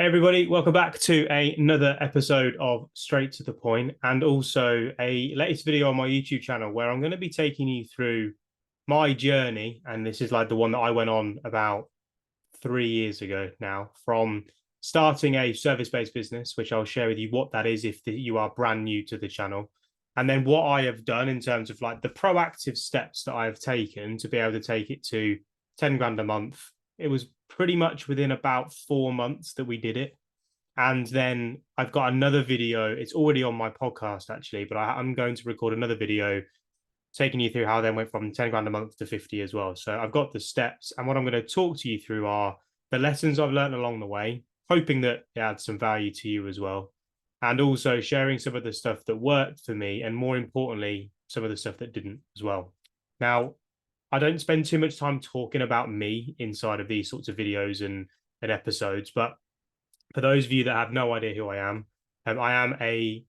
Hey everybody, welcome back to another episode of Straight to the Point, and also a latest video on my YouTube channel where I'm going to be taking you through my journey. And this is like the one that I went on about 3 years ago now, from starting a service-based business, which I'll share with you what that is if you are brand new to the channel, and then what I have done in terms of like the proactive steps that I have taken to be able to take it to 10 grand a month. It was pretty much within about 4 months that we did it. And then I've got another video. It's already on my podcast, actually, but I'm going to record another video taking you through how I then went from 10 grand a month to 50 as well. So I've got the steps. And what I'm going to talk to you through are the lessons I've learned along the way, hoping that it adds some value to you as well. And also sharing some of the stuff that worked for me. And more importantly, some of the stuff that didn't as well. Now, I don't spend too much time talking about me inside of these sorts of videos and episodes, but for those of you that have no idea who I am a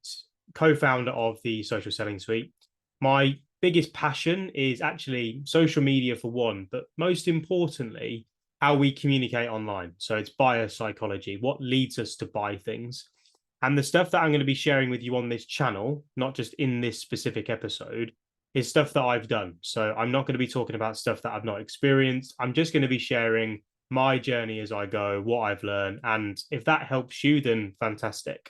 co-founder of the Social Selling Suite. My biggest passion is actually social media for one, but most importantly, how we communicate online. So it's buyer psychology, what leads us to buy things. And the stuff that I'm going to be sharing with you on this channel, not just in this specific episode, is stuff that I've done. So I'm not going to be talking about stuff that I've not experienced. I'm just going to be sharing my journey as I go, what I've learned. And if that helps you, then fantastic.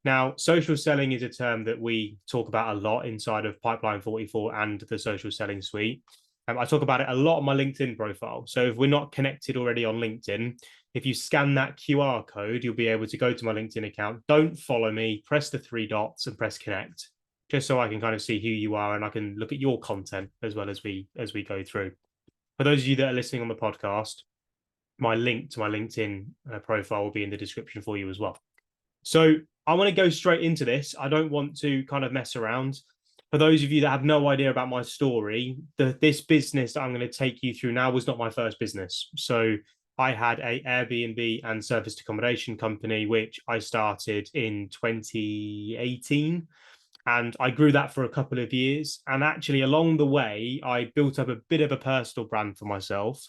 Now, social selling is a term that we talk about a lot inside of Pipeline 44 and the Social Selling Suite. I talk about it a lot on my LinkedIn profile. So if we're not connected already on LinkedIn, if you scan that QR code, you'll be able to go to my LinkedIn account. Don't follow me, press the three dots and press connect, just so I can kind of see who you are and I can look at your content as well as we go through. For those of you that are listening on the podcast, my link to my LinkedIn profile will be in the description for you as well. So I want to go straight into this. I don't want to kind of mess around. For those of you that have no idea about my story, this business that I'm going to take you through now was not my first business. So I had a Airbnb and serviced accommodation company, which I started in 2018. And I grew that for a couple of years. And actually, along the way, I built up a bit of a personal brand for myself.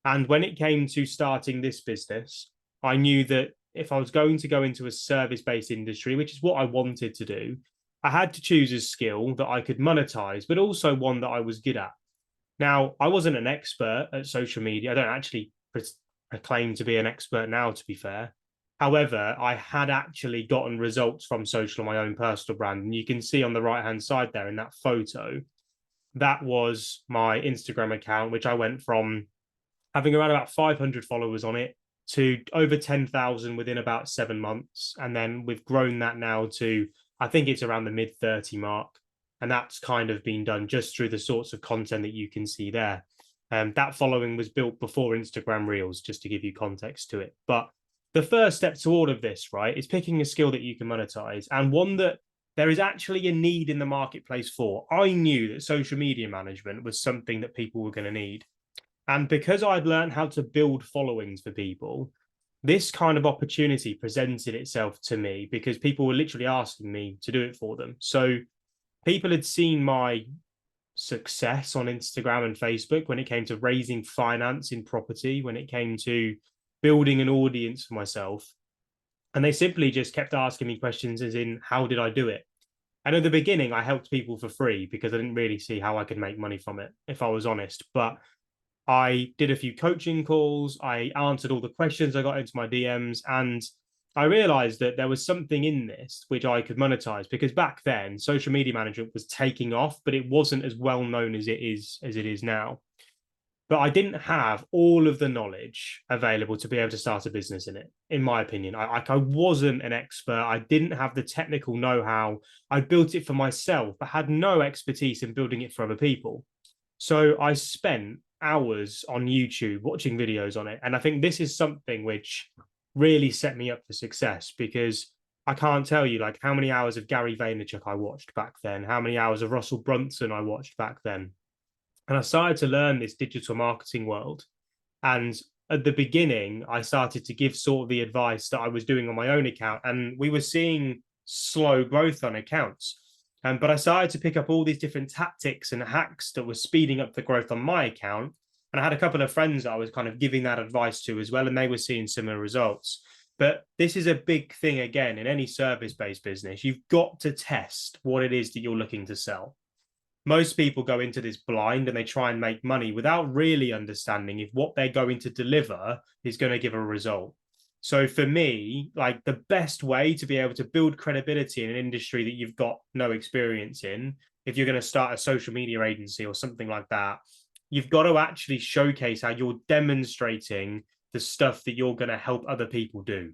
And when it came to starting this business, I knew that if I was going to go into a service-based industry, which is what I wanted to do, I had to choose a skill that I could monetize, but also one that I was good at. Now, I wasn't an expert at social media. I don't actually claim to be an expert now, to be fair. However, I had actually gotten results from social on my own personal brand. And you can see on the right-hand side there in that photo, that was my Instagram account, which I went from having around about 500 followers on it to over 10,000 within about 7 months. And then we've grown that now to, I think it's around the mid 30 mark. And that's kind of been done just through the sorts of content that you can see there. That following was built before Instagram Reels, just to give you context to it. But the first step to all of this, right, is picking a skill that you can monetize, and one that there is actually a need in the marketplace for. I knew that social media management was something that people were going to need. And because I'd learned how to build followings for people, this kind of opportunity presented itself to me because people were literally asking me to do it for them. So people had seen my success on Instagram and Facebook when it came to raising finance in property, when it came to building an audience for myself. And they simply just kept asking me questions as in, how did I do it? And at the beginning, I helped people for free because I didn't really see how I could make money from it, if I was honest. But I did a few coaching calls. I answered all the questions I got into my DMs, and I realized that there was something in this which I could monetize, because back then social media management was taking off, but it wasn't as well known as it is now. But I didn't have all of the knowledge available to be able to start a business in it, in my opinion. I wasn't an expert. I didn't have the technical know-how. I built it for myself, but had no expertise in building it for other people. So I spent hours on YouTube watching videos on it. And I think this is something which really set me up for success, because I can't tell you like how many hours of Gary Vaynerchuk I watched back then, how many hours of Russell Brunson I watched back then. And I started to learn this digital marketing world. And at the beginning, I started to give sort of the advice that I was doing on my own account. And we were seeing slow growth on accounts. But I started to pick up all these different tactics and hacks that were speeding up the growth on my account. And I had a couple of friends that I was kind of giving that advice to as well, and they were seeing similar results. But this is a big thing again in any service-based business. You've got to test what it is that you're looking to sell. Most people go into this blind and they try and make money without really understanding if what they're going to deliver is going to give a result. So for me, like the best way to be able to build credibility in an industry that you've got no experience in, if you're going to start a social media agency or something like that, you've got to actually showcase how you're demonstrating the stuff that you're going to help other people do.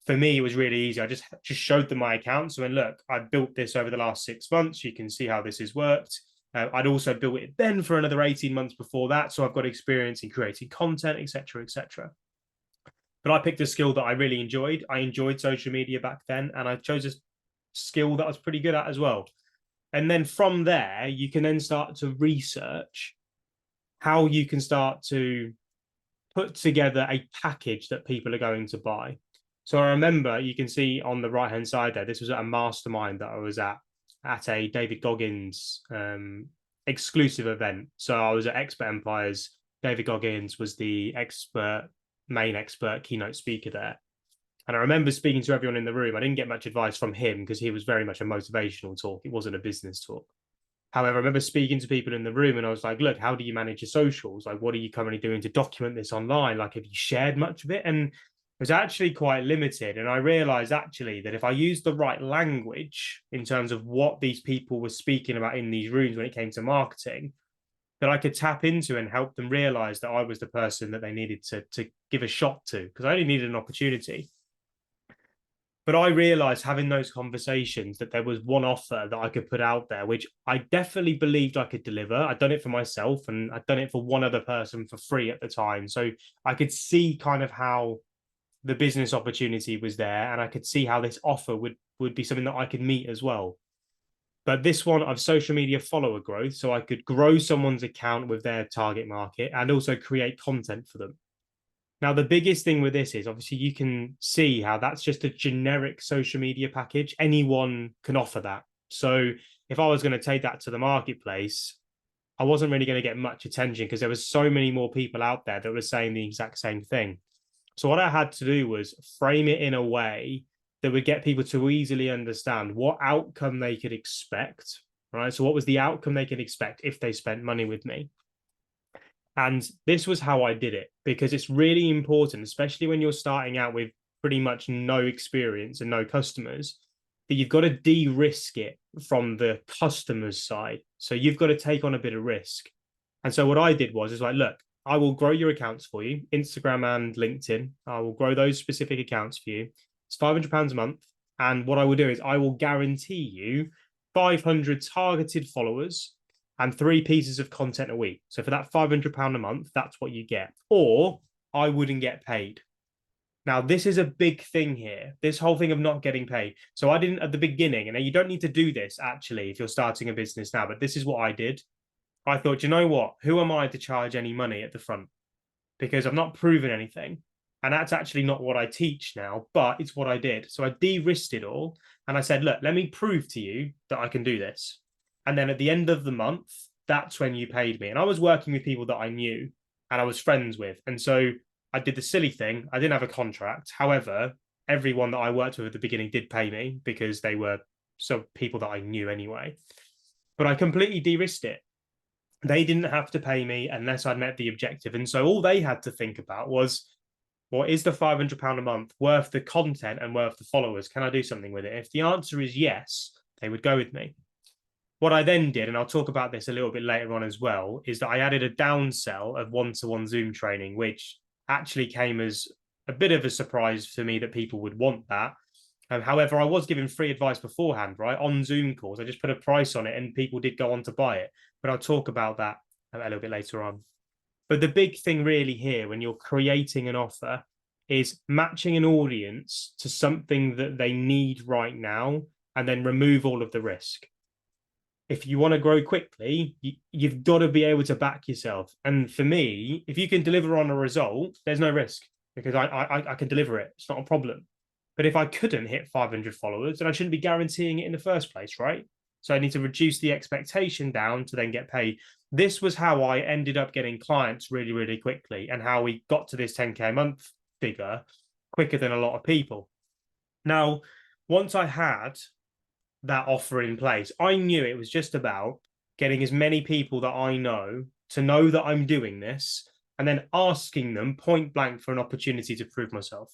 For me, it was really easy. I just showed them my account. So, and look, I built this over the last 6 months. You can see how this has worked. I'd also built it then for another 18 months before that. So I've got experience in creating content, etc., etc. But I picked a skill that I really enjoyed. I enjoyed social media back then, and I chose a skill that I was pretty good at as well. And then from there, you can then start to research how you can start to put together a package that people are going to buy. So I remember, you can see on the right hand side there, this was at a mastermind that I was at a David Goggins exclusive event. So I was at Expert Empires. David Goggins was the main expert keynote speaker there. And I remember speaking to everyone in the room. I didn't get much advice from him because he was very much a motivational talk. It wasn't a business talk. However, I remember speaking to people in the room and I was like, look, how do you manage your socials? Like, what are you currently doing to document this online? Like, have you shared much of it? And it was actually quite limited. And I realized actually that if I used the right language in terms of what these people were speaking about in these rooms when it came to marketing, that I could tap into and help them realize that I was the person that they needed to give a shot to, because I only needed an opportunity. But I realized having those conversations that there was one offer that I could put out there, which I definitely believed I could deliver. I'd done it for myself and I'd done it for one other person for free at the time. So I could see kind of how the business opportunity was there, and I could see how this offer would be something that I could meet as well. But this one of social media follower growth, so I could grow someone's account with their target market and also create content for them. Now, the biggest thing with this is obviously you can see how that's just a generic social media package. Anyone can offer that. So if I was going to take that to the marketplace, I wasn't really going to get much attention because there was so many more people out there that were saying the exact same thing. So what I had to do was frame it in a way that would get people to easily understand what outcome they could expect, right? So what was the outcome they could expect if they spent money with me? And this was how I did it, because it's really important, especially when you're starting out with pretty much no experience and no customers, that you've got to de-risk it from the customer's side. So you've got to take on a bit of risk. And so what I did was like, look, I will grow your accounts for you, Instagram and LinkedIn. I will grow those specific accounts for you. It's £500 a month. And what I will do is I will guarantee you 500 targeted followers and 3 pieces of content a week. So for that £500 a month, that's what you get. Or I wouldn't get paid. Now, this is a big thing here, this whole thing of not getting paid. So I didn't at the beginning, and you don't need to do this actually if you're starting a business now, but this is what I did. I thought, you know what? Who am I to charge any money at the front? Because I've not proven anything. And that's actually not what I teach now, but it's what I did. So I de-risked it all. And I said, look, let me prove to you that I can do this. And then at the end of the month, that's when you paid me. And I was working with people that I knew and I was friends with. And so I did the silly thing. I didn't have a contract. However, everyone that I worked with at the beginning did pay me because they were some people that I knew anyway. But I completely de-risked it. They didn't have to pay me unless I'd met the objective. And so all they had to think about was, well, is the £500 a month worth the content and worth the followers? Can I do something with it? If the answer is yes, they would go with me. What I then did, and I'll talk about this a little bit later on as well, is that I added a downsell of one-to-one Zoom training, which actually came as a bit of a surprise for me that people would want that. However, I was given free advice beforehand, right, on Zoom calls. I just put a price on it and people did go on to buy it. But I'll talk about that a little bit later on. But the big thing really here when you're creating an offer is matching an audience to something that they need right now and then remove all of the risk. If you want to grow quickly, you've got to be able to back yourself. And for me, if you can deliver on a result, there's no risk because I can deliver it. It's not a problem. But if I couldn't hit 500 followers, then I shouldn't be guaranteeing it in the first place, right? So I need to reduce the expectation down to then get paid. This was how I ended up getting clients really, really quickly and how we got to this 10K a month figure. quicker than a lot of people. Now, once I had that offer in place, I knew it was just about getting as many people that I know to know that I'm doing this and then asking them point blank for an opportunity to prove myself.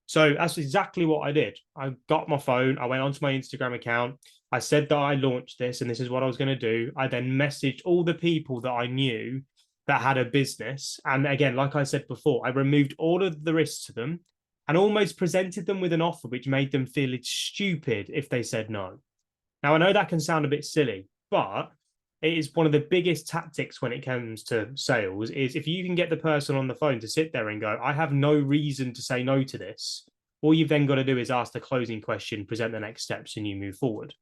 So that's exactly what I did. I got my phone, I went onto my Instagram account, I said that I launched this and this is what I was going to do. I then messaged all the people that I knew that had a business. And again, like I said before, I removed all of the risks to them and almost presented them with an offer which made them feel it's stupid if they said no. Now, I know that can sound a bit silly, but it is one of the biggest tactics when it comes to sales is if you can get the person on the phone to sit there and go, I have no reason to say no to this. All you've then got to do is ask the closing question, present the next steps, and you move forward.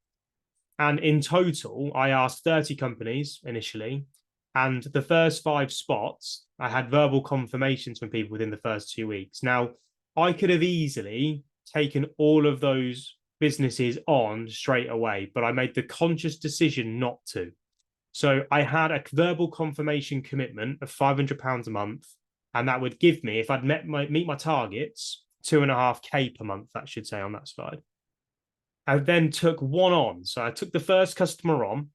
And in total, I asked 30 companies initially. And the first 5 spots, I had verbal confirmations from people within the first 2 weeks. Now, I could have easily taken all of those businesses on straight away, but I made the conscious decision not to. So I had a verbal confirmation commitment of £500 a month, and that would give me, if I'd meet my targets, 2.5K per month, that should say on that slide. I then took one on. So I took the first customer on,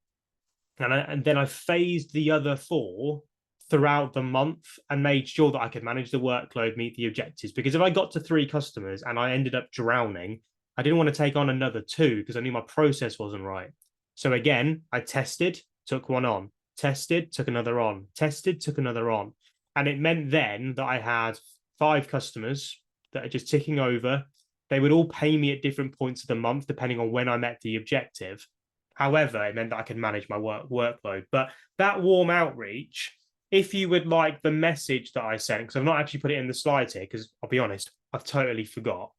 and then I phased the other 4 throughout the month and made sure that I could manage the workload, meet the objectives. Because if I got to 3 customers and I ended up drowning, I didn't want to take on another 2 because I knew my process wasn't right. So again, I tested, took one on, tested, took another on, tested, took another on. And it meant then that I had 5 customers that are just ticking over. They would all pay me at different points of the month, depending on when I met the objective. However, it meant that I could manage my workload. But that warm outreach, if you would like the message that I sent, because I've not actually put it in the slides here, because I'll be honest, I've totally forgot.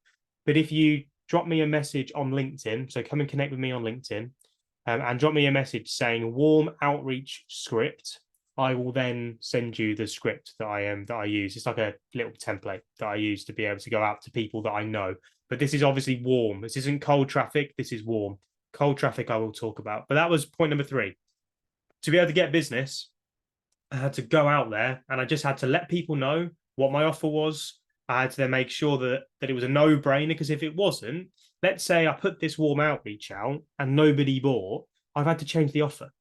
But if you drop me a message on LinkedIn, so come and connect with me on LinkedIn, and drop me a message saying warm outreach script, I will then send you the script that I use. It's like a little template that I use to be able to go out to people that I know. But this is obviously warm. This isn't cold traffic. This is warm. Cold traffic I will talk about. But that was point number 3. To be able to get business, I had to go out there and I just had to let people know what my offer was. I had to then make sure that it was a no-brainer, because if it wasn't, let's say I put this warm outreach out and nobody bought, I've had to change the offer,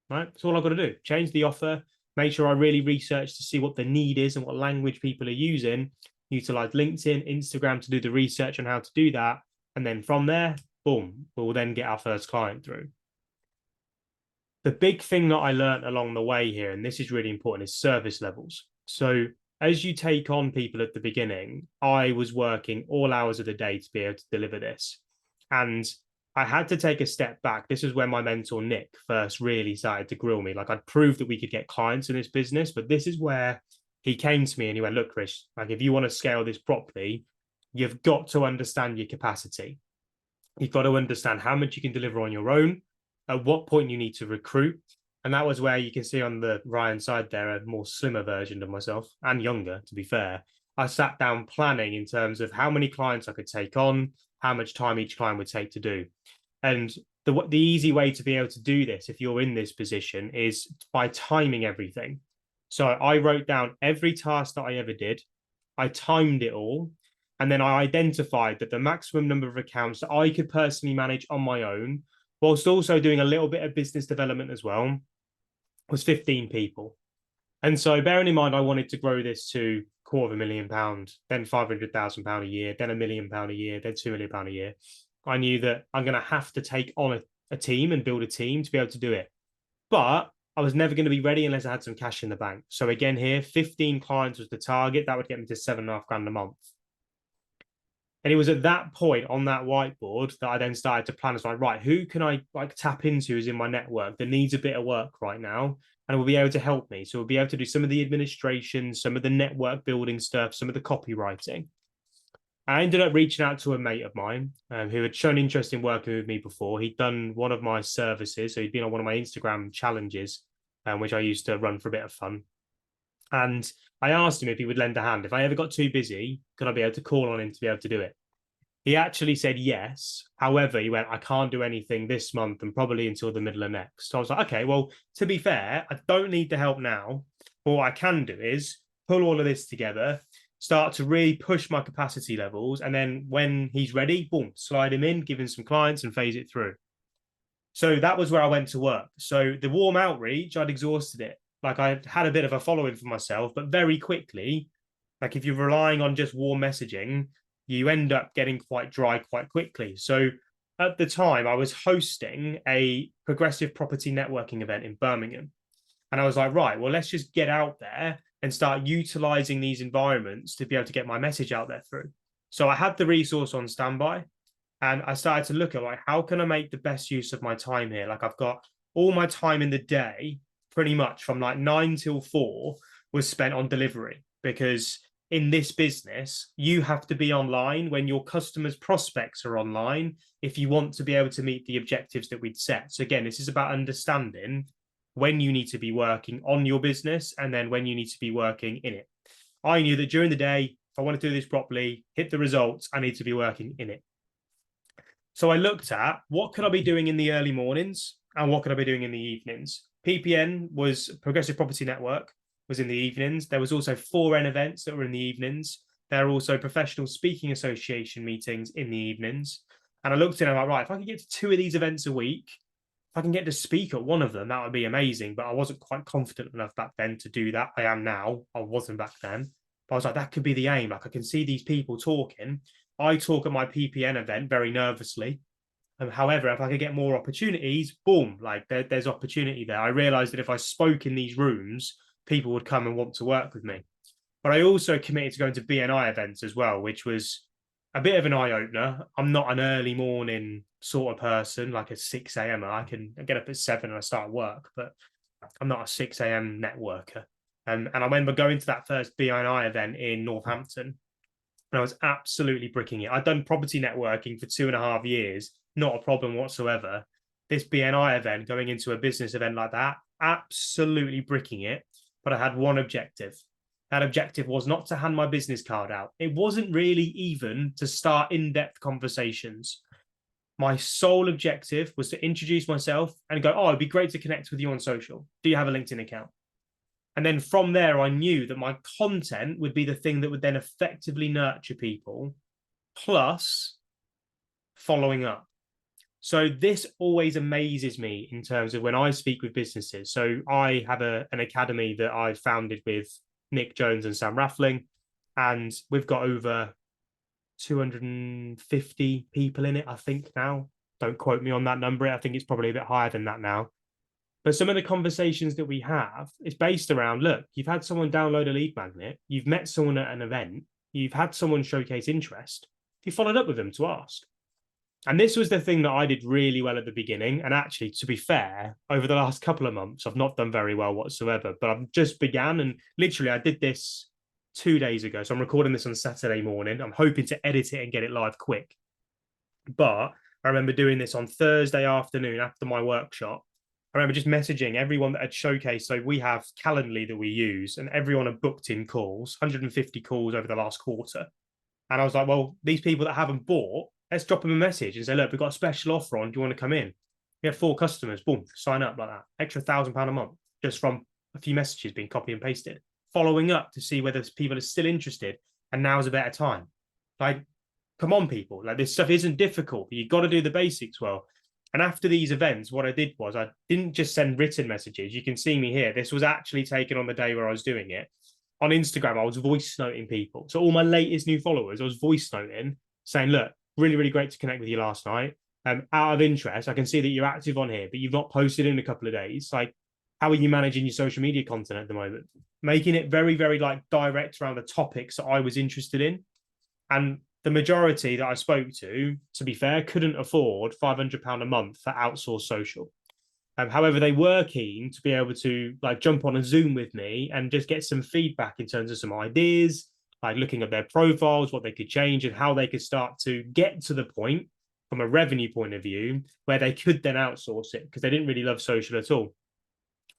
right? That's all I've got to do. Change the offer, make sure I really research to see what the need is and what language people are using, utilize LinkedIn, Instagram to do the research on how to do that. And then from there, boom, we'll then get our first client through. The big thing that I learned along the way here, and this is really important, is service levels. So as you take on people at the beginning, I was working all hours of the day to be able to deliver this. And I had to take a step back. This is where my mentor, Nick, first really started to grill me. Like, I'd proved that we could get clients in this business, but this is where he came to me and he went, look, Chris, like, if you want to scale this properly, you've got to understand your capacity. You've got to understand how much you can deliver on your own, at what point you need to recruit. And that was where you can see on the right-hand side there a more slimmer version of myself, and younger, to be fair. I sat down planning in terms of how many clients I could take on, how much time each client would take to do. And the easy way to be able to do this, if you're in this position, is by timing everything. So I wrote down every task that I ever did. I timed it all. And then I identified that the maximum number of accounts that I could personally manage on my own, whilst also doing a little bit of business development as well, was 15 people. And so bearing in mind, I wanted to grow this to £250,000, then £500,000 a year, then £1 million a year, then £2 million a year. I knew that I'm going to have to take on a team and build a team to be able to do it. But I was never going to be ready unless I had some cash in the bank. So again, here, 15 clients was the target. That would get me to £7,500 a month. And it was at that point on that whiteboard that I then started to plan as like, right, who can I like tap into who's in my network that needs a bit of work right now and will be able to help me. So we'll be able to do some of the administration, some of the network building stuff, some of the copywriting. I ended up reaching out to a mate of mine who had shown interest in working with me before. He'd done one of my services. So he'd been on one of my Instagram challenges, which I used to run for a bit of fun. And I asked him if he would lend a hand. If I ever got too busy, could I be able to call on him to be able to do it? He actually said yes. However, he went, I can't do anything this month and probably until the middle of next. So I was like, okay, well, to be fair, I don't need the help now. But what I can do is pull all of this together, start to really push my capacity levels. And then when he's ready, boom, slide him in, give him some clients and phase it through. So that was where I went to work. So the warm outreach, I'd exhausted it. Like I had a bit of a following for myself, but very quickly, like if you're relying on just warm messaging, you end up getting quite dry quite quickly. So at the time, I was hosting a progressive property networking event in Birmingham. And I was like, right, well, let's just get out there and start utilizing these environments to be able to get my message out there through. So I had the resource on standby. And I started to look at like, how can I make the best use of my time here? Like I've got all my time in the day, pretty much from like 9 till 4 was spent on delivery, because in this business, you have to be online when your customers' prospects are online if you want to be able to meet the objectives that we'd set. So again, this is about understanding when you need to be working on your business and then when you need to be working in it. I knew that during the day, if I want to do this properly, hit the results, I need to be working in it. So I looked at what could I be doing in the early mornings and what could I be doing in the evenings. PPN was Progressive Property Network, was in the evenings. There was also 4N events that were in the evenings. There are also Professional Speaking Association meetings in the evenings. And I looked at it and I'm like, right, if I can get to 2 of these events a week, if I can get to speak at one of them, that would be amazing. But I wasn't quite confident enough back then to do that. I am now. I wasn't back then. But I was like, that could be the aim. Like I can see these people talking. I talk at my PPN event very nervously. However, if I could get more opportunities, boom, like there's opportunity there. I realized that if I spoke in these rooms, people would come and want to work with me. But I also committed to going to BNI events as well, which was a bit of an eye opener. I'm not an early morning sort of person, like a 6 a.m. I get up at 7 and I start work, but I'm not a 6 a.m. networker. And I remember going to that first BNI event in Northampton, and I was absolutely bricking it. I'd done property networking for 2.5 years, not a problem whatsoever. This BNI event, going into a business event like that, absolutely bricking it. But I had one objective. That objective was not to hand my business card out. It wasn't really even to start in-depth conversations. My sole objective was to introduce myself and go, oh, it'd be great to connect with you on social. Do you have a LinkedIn account? And then from there, I knew that my content would be the thing that would then effectively nurture people, plus following up. So this always amazes me in terms of when I speak with businesses. So I have an academy that I founded with Nick Jones and Sam Raffling, and we've got over 250 people in it, I think now. Don't quote me on that number. I think it's probably a bit higher than that now. But some of the conversations that we have is based around, look, you've had someone download a lead magnet, you've met someone at an event, you've had someone showcase interest, you followed up with them to ask. And this was the thing that I did really well at the beginning. And actually, to be fair, over the last couple of months, I've not done very well whatsoever, but I've just began. And literally, I did this 2 days ago. So I'm recording this on Saturday morning. I'm hoping to edit it and get it live quick. But I remember doing this on Thursday afternoon after my workshop. I remember just messaging everyone that had showcased. So we have Calendly that we use, and everyone had booked in calls, 150 calls over the last quarter. And I was like, well, these people that haven't bought, let's drop them a message and say, look, we've got a special offer on. Do you want to come in? We had 4 customers, boom, sign up like that. Extra £1,000 a month just from a few messages being copy and pasted. Following up to see whether people are still interested, and now is a better time. Like, come on, people. Like, this stuff isn't difficult. You've got to do the basics well. And after these events, what I did was I didn't just send written messages. You can see me here. This was actually taken on the day where I was doing it. On Instagram, I was voice noting people. So all my latest new followers, I was voice noting, saying, look, really, really great to connect with you last night. Out of interest, I can see that you're active on here, but you've not posted in a couple of days. Like, how are you managing your social media content at the moment? Making it very, very like direct around the topics that I was interested in. And the majority that I spoke to be fair, couldn't afford £500 a month for outsourced social. However, they were keen to be able to like jump on a Zoom with me and just get some feedback in terms of some ideas, like looking at their profiles, what they could change, and how they could start to get to the point from a revenue point of view where they could then outsource it, because they didn't really love social at all.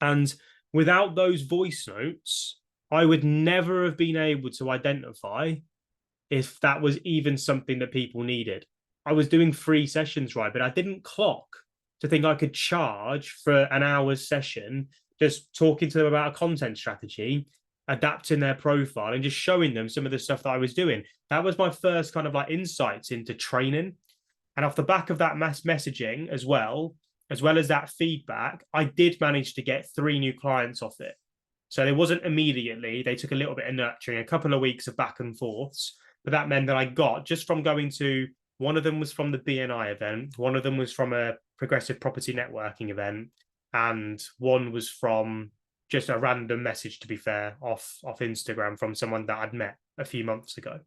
And without those voice notes, I would never have been able to identify if that was even something that people needed. I was doing free sessions, right? But I didn't clock to think I could charge for an hour's session just talking to them about a content strategy adapting their profile and just showing them some of the stuff that I was doing. That was my first kind of like insights into training. And off the back of that mass messaging as well as that feedback, I did manage to get 3 new clients off it. So it wasn't immediately. They took a little bit of nurturing, a couple of weeks of back and forths. But that meant that I got just from going to one of them was from the BNI event, one of them was from a progressive property networking event, and one was from just a random message, to be fair, off Instagram from someone that I'd met a few months ago.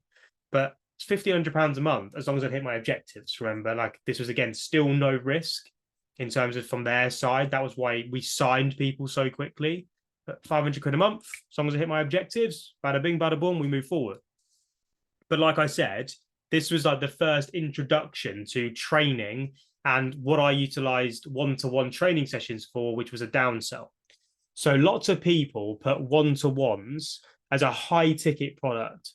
But it's £1,500 a month as long as I hit my objectives. Remember, like this was again still no risk in terms of from their side. That was why we signed people so quickly. But £500 a month, as long as I hit my objectives, bada bing, bada boom, we move forward. But like I said, this was like the first introduction to training and what I utilized one-to-one training sessions for, which was a downsell. So lots of people put one-to-ones as a high ticket product.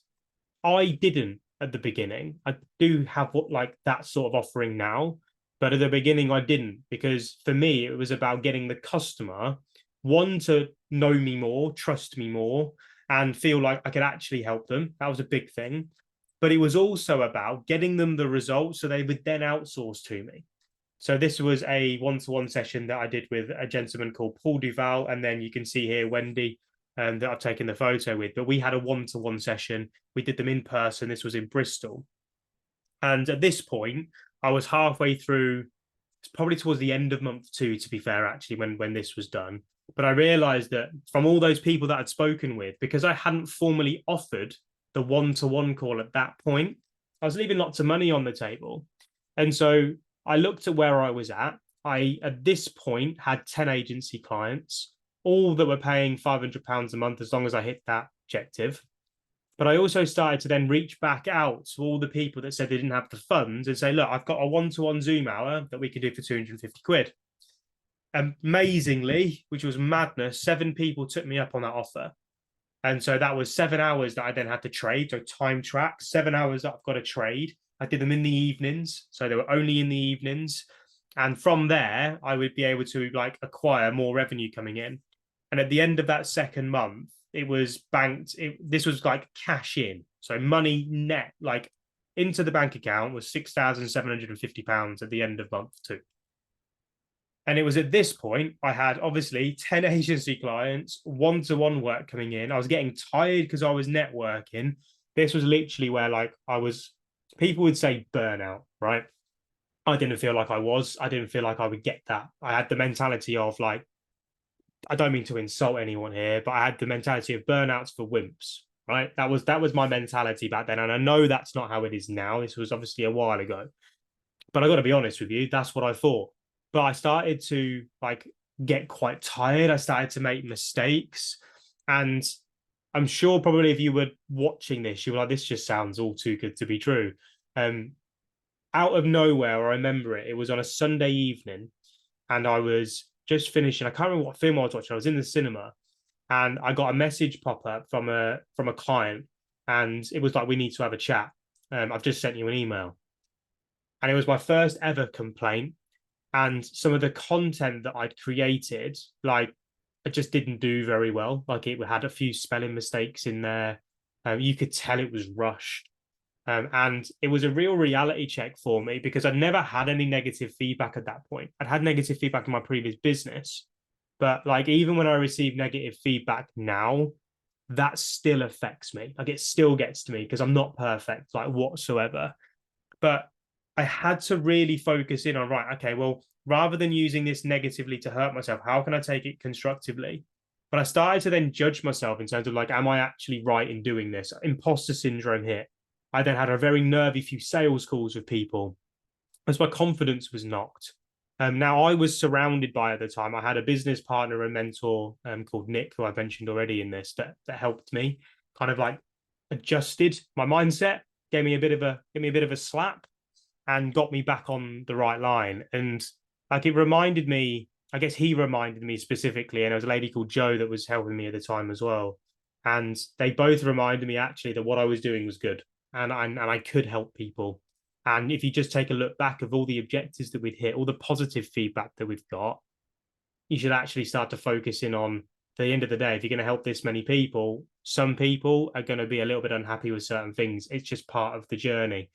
I didn't at the beginning. I do have like that sort of offering now, but at the beginning I didn't, because for me it was about getting the customer, one, to know me more, trust me more, and feel like I could actually help them. That was a big thing. But it was also about getting them the results so they would then outsource to me. So this was a one-to-one session that I did with a gentleman called Paul Duval, and then you can see here Wendy, that I've taken the photo with. But we had a one-to-one session. We did them in person. This was in Bristol. And at this point, I was halfway through, it's probably towards the end of month 2, to be fair, actually, when this was done. But I realized that from all those people that I'd spoken with, because I hadn't formally offered the one-to-one call at that point, I was leaving lots of money on the table. And so I looked at where I was at. I, at this point, had 10 agency clients, all that were paying £500 a month as long as I hit that objective. But I also started to then reach back out to all the people that said they didn't have the funds and say, look, I've got a one-to-one Zoom hour that we could do for £250. Amazingly, which was madness, 7 people took me up on that offer. And so that was 7 hours that I then had to trade. So time track, 7 hours that I've got to trade. I did them in the evenings. So they were only in the evenings. And from there, I would be able to like acquire more revenue coming in. And at the end of that second month, it was banked. This was like cash in. So money net, like into the bank account was £6,750 at the end of month 2. And it was at this point, I had obviously 10 agency clients, one-to-one work coming in. I was getting tired because I was networking. This was literally where like I was, people would say burnout, right? I didn't feel like I was. I didn't feel like I would get that. I had the mentality of like, I don't mean to insult anyone here, but I had the mentality of burnouts for wimps, right? That was my mentality back then. And I know that's not how it is now. This was obviously a while ago. But I got to be honest with you, that's what I thought. But I started to like get quite tired. I started to make mistakes. And I'm sure probably if you were watching this, you were like, this just sounds all too good to be true. Out of nowhere, I remember it. It was on a Sunday evening and I was just finishing. I can't remember what film I was watching. I was in the cinema and I got a message pop up from a client. And it was like, we need to have a chat. I've just sent you an email. And it was my first ever complaint. And some of the content that I'd created, like, I just didn't do very well. Like, it had a few spelling mistakes in there. You could tell it was rushed. And it was a real reality check for me because I'd never had any negative feedback at that point. I'd had negative feedback in my previous business. But, like, even when I receive negative feedback now, that still affects me. Like, it still gets to me because I'm not perfect, like, whatsoever. But I had to really focus in on, right, okay, well, rather than using this negatively to hurt myself, how can I take it constructively? But I started to then judge myself in terms of like, am I actually right in doing this? Imposter syndrome hit. I then had a very nervy few sales calls with people as my confidence was knocked. Now I was surrounded by at the time, I had a business partner and mentor called Nick, who I mentioned already in this, that helped me kind of like adjusted my mindset, gave me a bit of a slap and got me back on the right line. And like it reminded me, I guess he reminded me specifically, and it was a lady called Jo that was helping me at the time as well. And they both reminded me actually that what I was doing was good and I could help people. And if you just take a look back of all the objectives that we'd hit, all the positive feedback that we've got, you should actually start to focus in on, at the end of the day, if you're going to help this many people, some people are going to be a little bit unhappy with certain things. It's just part of the journey.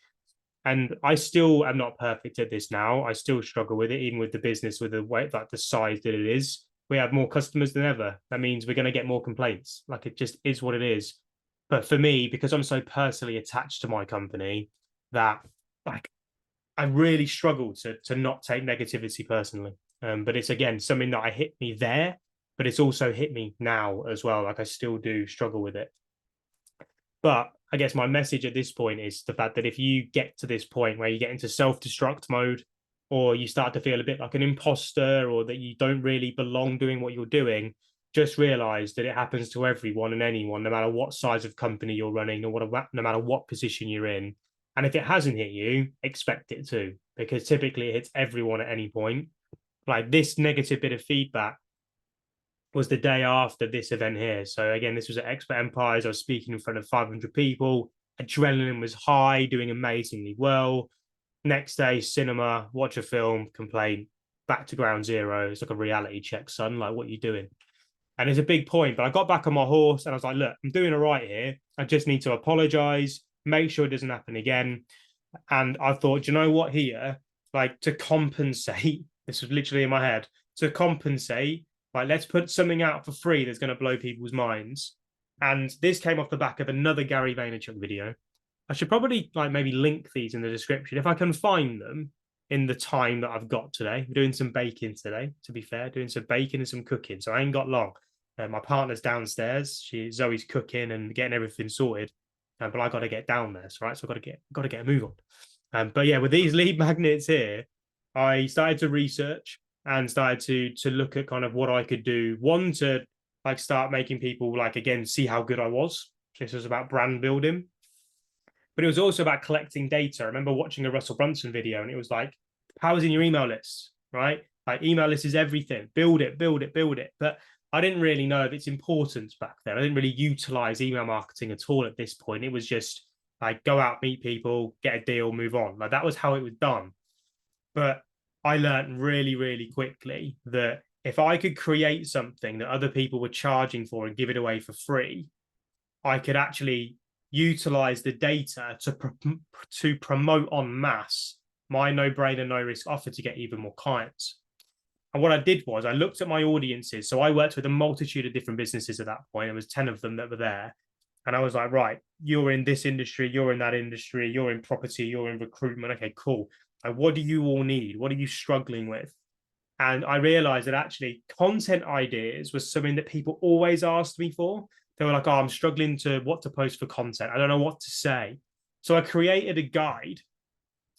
And I still am not perfect at this now. I still struggle with it, even with the business, with the way, like the size that it is. We have more customers than ever. That means we're going to get more complaints. Like it just is what it is. But for me, because I'm so personally attached to my company, that like I really struggle to not take negativity personally. But it's again something that I hit me there, but it's also hit me now as well. Like I still do struggle with it. But I guess my message at this point is the fact that if you get to this point where you get into self-destruct mode, or you start to feel a bit like an imposter, or that you don't really belong doing what you're doing, just realize that it happens to everyone and anyone, no matter what size of company you're running, no matter what position you're in. And if it hasn't hit you, expect it to, because typically it hits everyone at any point. Like this negative bit of feedback was the day after this event here. So again, this was at Expert Empires. I was speaking in front of 500 people. Adrenaline was high, doing amazingly well. Next day, cinema, watch a film, complain, back to ground zero. It's like a reality check, son. Like, what are you doing? And it's a big point. But I got back on my horse and I was like, look, I'm doing all right here. I just need to apologize, make sure it doesn't happen again. And I thought, do you know what, here, like to compensate, this was literally in my head, to compensate, like let's put something out for free that's going to blow people's minds. And this came off the back of another Gary Vaynerchuk video. I should probably like maybe link these in the description if I can find them in the time that I've got today. We're doing some baking today, to be fair, doing some baking and some cooking. So I ain't got long. My partner's downstairs. Zoe's cooking and getting everything sorted. But I got to get down there, so right. So I got to get a move on. But yeah, with these lead magnets here, I started to research and started to look at kind of what I could do. One, to like start making people like again see how good I was. This was about brand building, but it was also about collecting data. I remember watching a Russell Brunson video, and it was like, "Powers in your email list, right? Like email list is everything. Build it, build it, build it." But I didn't really know of its importance back then. I didn't really utilize email marketing at all at this point. It was just like go out, meet people, get a deal, move on. Like that was how it was done. But I learned really, really quickly that if I could create something that other people were charging for and give it away for free, I could actually utilize the data to promote en masse my no-brainer, no-risk offer to get even more clients. And what I did was I looked at my audiences. So I worked with a multitude of different businesses at that point. There was 10 of them that were there. And I was like, right, you're in this industry, you're in that industry, you're in property, you're in recruitment. Okay, cool. Like, what do you all need? What are you struggling with? And I realized that actually content ideas was something that people always asked me for. They were like, oh, I'm struggling to what to post for content. I don't know what to say. So I created a guide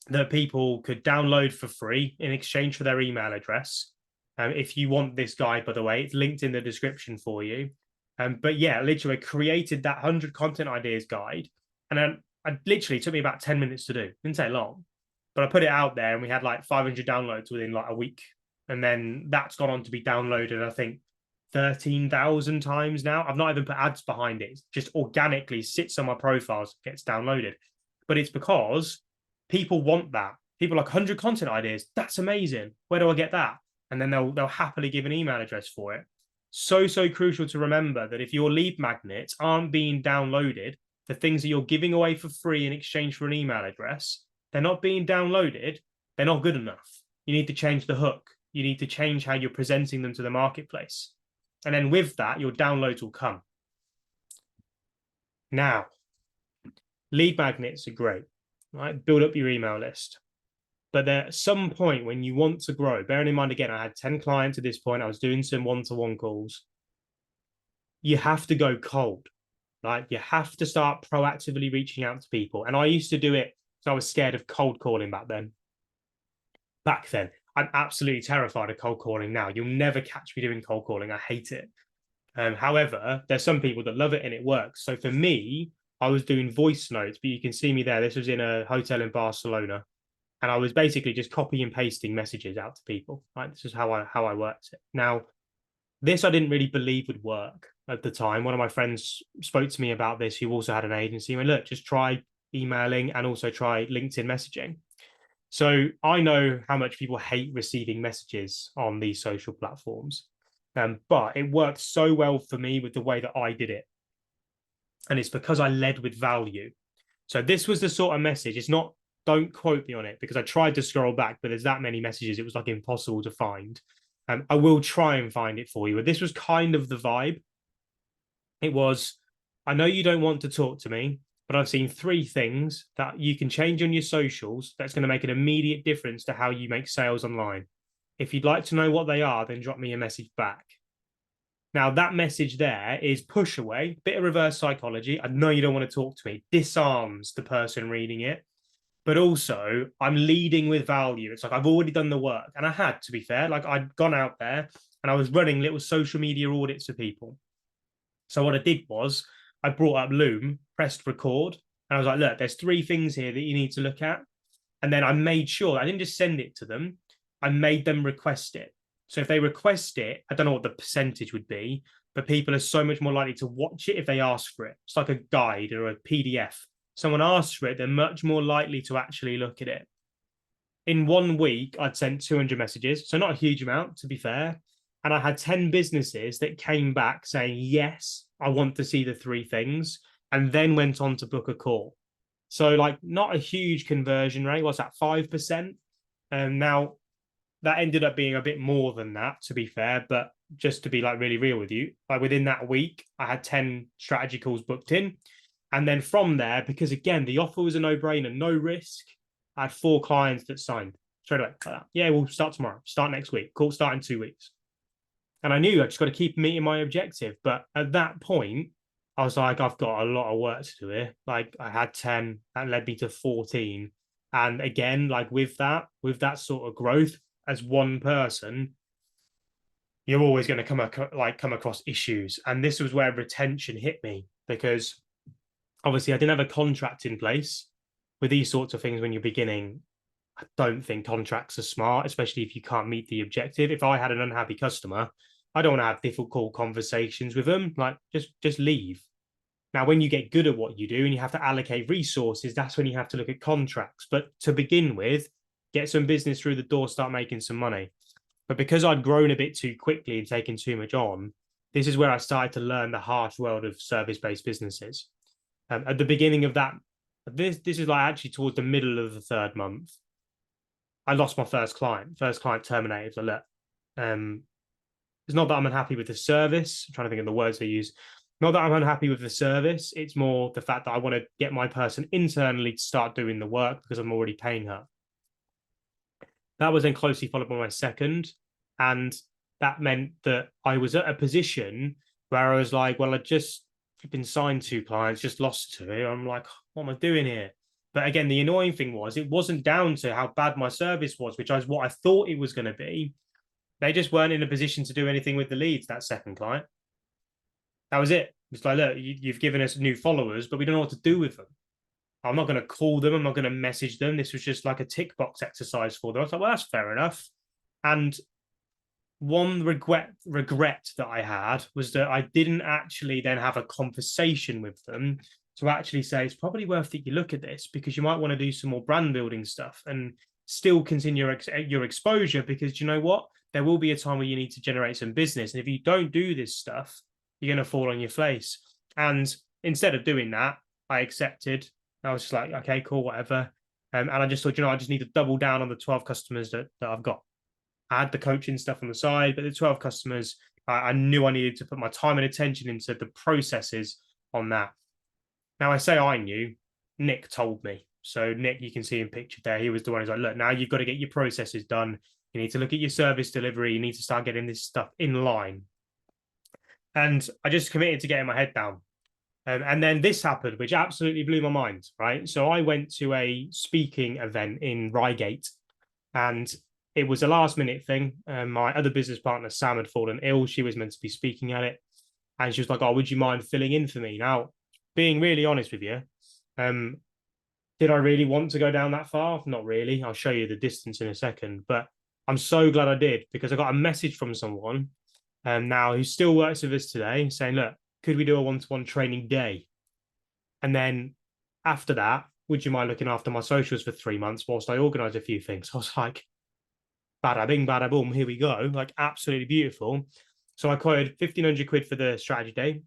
that people could download for free in exchange for their email address. If you want this guide, by the way, it's linked in the description for you. But yeah, literally I created that 100 content ideas guide. And then it literally took me about 10 minutes to do. Didn't take long. But I put it out there and we had like 500 downloads within like a week. And then that's gone on to be downloaded, I think, 13,000 times now. I've not even put ads behind it. It just organically sits on my profiles, gets downloaded. But it's because people want that. People like 100 content ideas. That's amazing. Where do I get that? And then they'll happily give an email address for it. So crucial to remember that if your lead magnets aren't being downloaded, the things that you're giving away for free in exchange for an email address, they're not being downloaded. They're not good enough. You need to change the hook. You need to change how you're presenting them to the marketplace. And then with that, your downloads will come. Now, lead magnets are great, right? Build up your email list. But at some point when you want to grow, bearing in mind, again, I had 10 clients at this point. I was doing some one-to-one calls. You have to go cold. Like you have to start proactively reaching out to people. And I used to do it because I was scared of cold calling back then. I'm absolutely terrified of cold calling now. You'll never catch me doing cold calling. I hate it. However, there's some people that love it and it works. So for me, I was doing voice notes, but you can see me there. This was in a hotel in Barcelona. And I was basically just copy and pasting messages out to people. Right? This is how I worked it. Now, this I didn't really believe would work at the time. One of my friends spoke to me about this, who also had an agency. He went, look, just try emailing and also try LinkedIn messaging. So I know how much people hate receiving messages on these social platforms. But it worked so well for me with the way that I did it. And it's because I led with value. So this was the sort of message. It's not, don't quote me on it because I tried to scroll back, but there's that many messages. It was like impossible to find. I will try and find it for you. But this was kind of the vibe. It was, I know you don't want to talk to me, but I've seen three things that you can change on your socials that's going to make an immediate difference to how you make sales online. If you'd like to know what they are, then drop me a message back. Now, that message there is push away, bit of reverse psychology. I know you don't want to talk to me, disarms the person reading it. But also, I'm leading with value. It's like I've already done the work. And I had, to be fair, like I'd gone out there and I was running little social media audits for people. So what I did was I brought up Loom, pressed record, and I was like, look, there's three things here that you need to look at. And then I made sure I didn't just send it to them, I made them request it. So if they request it, I don't know what the percentage would be, but people are so much more likely to watch it if they ask for it. It's like a guide or a PDF. Someone asks for it, they're much more likely to actually look at it. In 1 week, I'd sent 200 messages, so not a huge amount, to be fair. And I had 10 businesses that came back saying, yes, I want to see the three things, and then went on to book a call. So, like, not a huge conversion rate. What's that, 5%? And now that ended up being a bit more than that, to be fair. But just to be like really real with you, like within that week, I had 10 strategy calls booked in. And then from there, because again, the offer was a no brainer, no risk, I had 4 clients that signed straight away. Like that. Yeah, we'll start tomorrow, start next week, cool, start in 2 weeks. And I knew I just got to keep meeting my objective. But at that point, I was like, I've got a lot of work to do here. Like I had 10, that led me to 14. And again, like with that sort of growth as one person, you're always going to come across issues. And this was where retention hit me because obviously I didn't have a contract in place with these sorts of things when you're beginning. I don't think contracts are smart, especially if you can't meet the objective. If I had an unhappy customer, I don't want to have difficult conversations with them. Like just leave. Now, when you get good at what you do and you have to allocate resources, that's when you have to look at contracts. But to begin with, get some business through the door, start making some money. But because I'd grown a bit too quickly and taken too much on, this is where I started to learn the harsh world of service-based businesses. At the beginning of that, this is like actually towards the middle of the 3rd month, I lost my first client. First client terminated. So look, it's not that I'm unhappy with the service. I'm trying to think of the words they use. Not that I'm unhappy with the service. It's more the fact that I want to get my person internally to start doing the work because I'm already paying her. That was then closely followed by my second. And that meant that I was at a position where I was like, well, I just been signed 2 clients, just lost 2. I'm like, what am I doing here? But again, the annoying thing was it wasn't down to how bad my service was, which is what I thought it was going to be. They just weren't in a position to do anything with the leads, that second client. That was it. It's like, look, you've given us new followers, but we don't know what to do with them. I'm not going to call them. I'm not going to message them. This was just like a tick box exercise for them. I was like, well, that's fair enough. And one regret that I had was that I didn't actually then have a conversation with them to actually say it's probably worth that you look at this because you might want to do some more brand building stuff and still continue your exposure because you know what? There will be a time where you need to generate some business. And if you don't do this stuff, you're going to fall on your face. And instead of doing that, I accepted. I was just like, okay, cool, whatever. And I just thought, I just need to double down on the 12 customers that I've got. I had the coaching stuff on the side, but the 12 customers, I knew I needed to put my time and attention into the processes on that. Now, I say I knew, Nick told me. So Nick, you can see him pictured there. He was the one who's like, look, now you've got to get your processes done. You need to look at your service delivery. You need to start getting this stuff in line. And I just committed to getting my head down. And then this happened, which absolutely blew my mind, right? So I went to a speaking event in Reigate, and it was a last minute thing. My other business partner, Sam, had fallen ill. She was meant to be speaking at it. And she was like, oh, would you mind filling in for me? Now, being really honest with you, did I really want to go down that far? Not really. I'll show you the distance in a second. But I'm so glad I did because I got a message from someone now who still works with us today saying, look, could we do a one-to-one training day? And then after that, would you mind looking after my socials for 3 months whilst I organise a few things? I was like, bada bing, bada boom, here we go. Like absolutely beautiful. So I quoted 1,500 quid for the strategy day.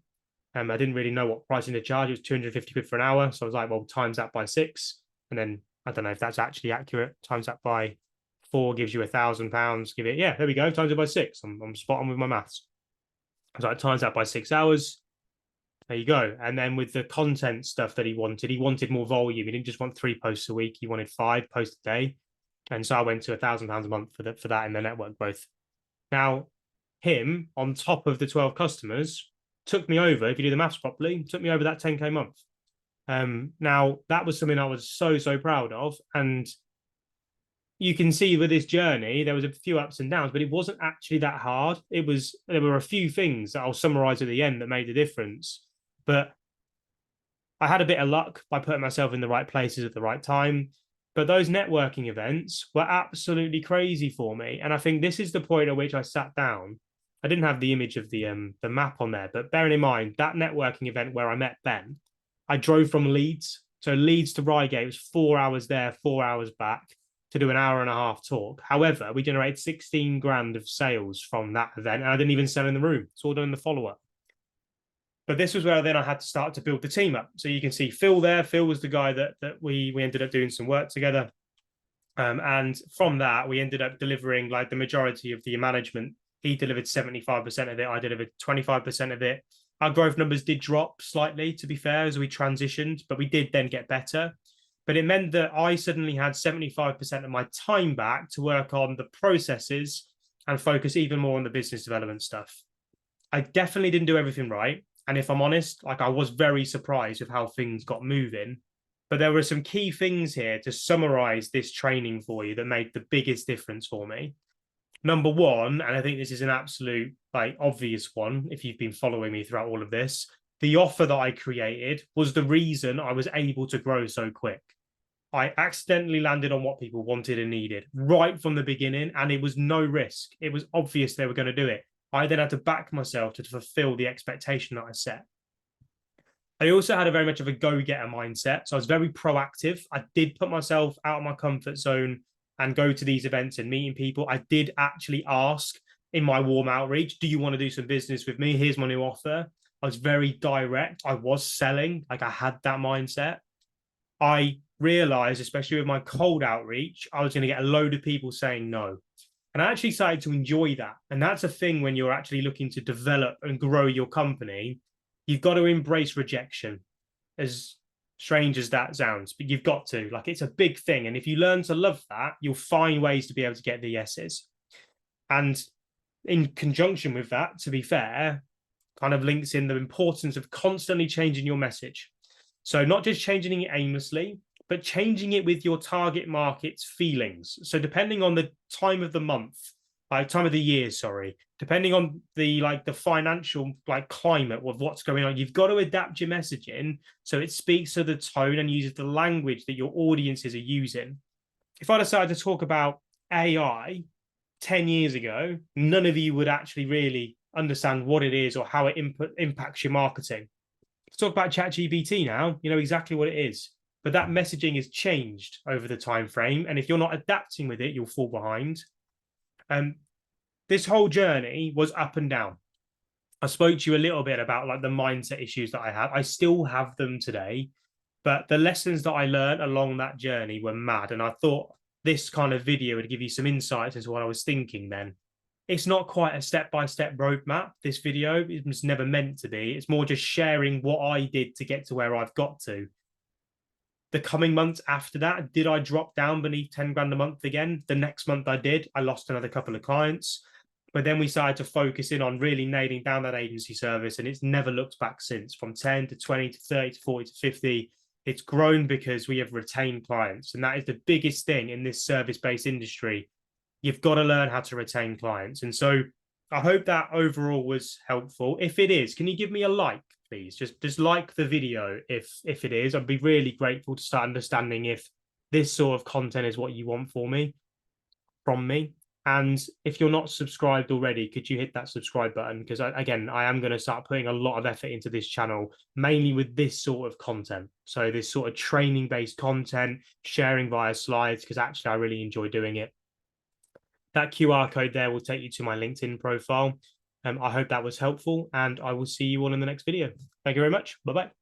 I didn't really know what pricing to charge. It was 250 quid for an hour. So I was like, well, times that by 6. And then I don't know if that's actually accurate. Times that by 4 gives you £1,000. Give it, yeah, there we go. Times it by 6. I'm spot on with my maths. I was like, times that by 6 hours. There you go. And then with the content stuff that he wanted more volume. He didn't just want 3 posts a week. He wanted 5 posts a day. And so I went to £1,000 a month for that in the network growth. Now, him on top of the 12 customers took me over, if you do the maths properly, took me over that 10K month. Now, that was something I was so proud of. And you can see with this journey, there was a few ups and downs, but it wasn't actually that hard. There were a few things that I'll summarize at the end that made the difference. But I had a bit of luck by putting myself in the right places at the right time. But those networking events were absolutely crazy for me. And I think this is the point at which I sat down. I didn't have the image of the map on there, but bearing in mind that networking event where I met Ben, I drove from Leeds. So Leeds to Reigate was 4 hours there, 4 hours back to do an hour and a half talk. However, we generated 16 grand of sales from that event. And I didn't even sell in the room. It's all done in the follow-up. But this was where then I had to start to build the team up. So you can see Phil there. Phil was the guy that we ended up doing some work together. And from that, we ended up delivering like the majority of the management. He delivered 75% of it. I delivered 25% of it. Our growth numbers did drop slightly, to be fair, as we transitioned, but we did then get better. But it meant that I suddenly had 75% of my time back to work on the processes and focus even more on the business development stuff. I definitely didn't do everything right. And if I'm honest, like I was very surprised with how things got moving. But there were some key things here to summarize this training for you that made the biggest difference for me. Number one, and I think this is an absolute like obvious one, if you've been following me throughout all of this, the offer that I created was the reason I was able to grow so quick. I accidentally landed on what people wanted and needed right from the beginning, and it was no risk. It was obvious they were going to do it. I then had to back myself to fulfill the expectation that I set. I also had a very much of a go-getter mindset. So I was very proactive. I did put myself out of my comfort zone and go to these events and meeting people. I did actually ask in my warm outreach, do you want to do some business with me? Here's my new offer. I was very direct. I was selling. Like I had that mindset. I realized, especially with my cold outreach, I was going to get a load of people saying no. And I actually started to enjoy that. And that's a thing when you're actually looking to develop and grow your company. You've got to embrace rejection, as strange as that sounds, but you've got to. Like, it's a big thing. And if you learn to love that, you'll find ways to be able to get the yeses. And in conjunction with that, to be fair, kind of links in the importance of constantly changing your message. So not just changing it aimlessly, but changing it with your target market's feelings. So depending on the time of the month, time of the year, sorry, depending on the financial climate of what's going on, you've got to adapt your messaging so it speaks to the tone and uses the language that your audiences are using. If I decided to talk about AI 10 years ago, none of you would actually really understand what it is or how it impacts your marketing. Let's talk about ChatGPT now. You know exactly what it is. But that messaging has changed over the time frame. And if you're not adapting with it, you'll fall behind. This whole journey was up and down. I spoke to you a little bit about the mindset issues that I had. I still have them today, but the lessons that I learned along that journey were mad. And I thought this kind of video would give you some insights into what I was thinking then. It's not quite a step-by-step roadmap, this video. It was never meant to be. It's more just sharing what I did to get to where I've got to. The coming months after that, did I drop down beneath 10 grand a month again? The next month I did. I lost another couple of clients. But then we started to focus in on really nailing down that agency service, and it's never looked back since. From 10 to 20 to 30 to 40 to 50, it's grown because we have retained clients. And that is the biggest thing in this service-based industry. You've got to learn how to retain clients. And so I hope that overall was helpful. If it is, can you give me a like, please? Just like the video if it is. I'd be really grateful to start understanding if this sort of content is what you want from me. And if you're not subscribed already, could you hit that subscribe button? Because I am going to start putting a lot of effort into this channel, mainly with this sort of content. So this sort of training-based content, sharing via slides, because actually I really enjoy doing it. That QR code there will take you to my LinkedIn profile. I hope that was helpful, and I will see you all in the next video. Thank you very much. Bye bye.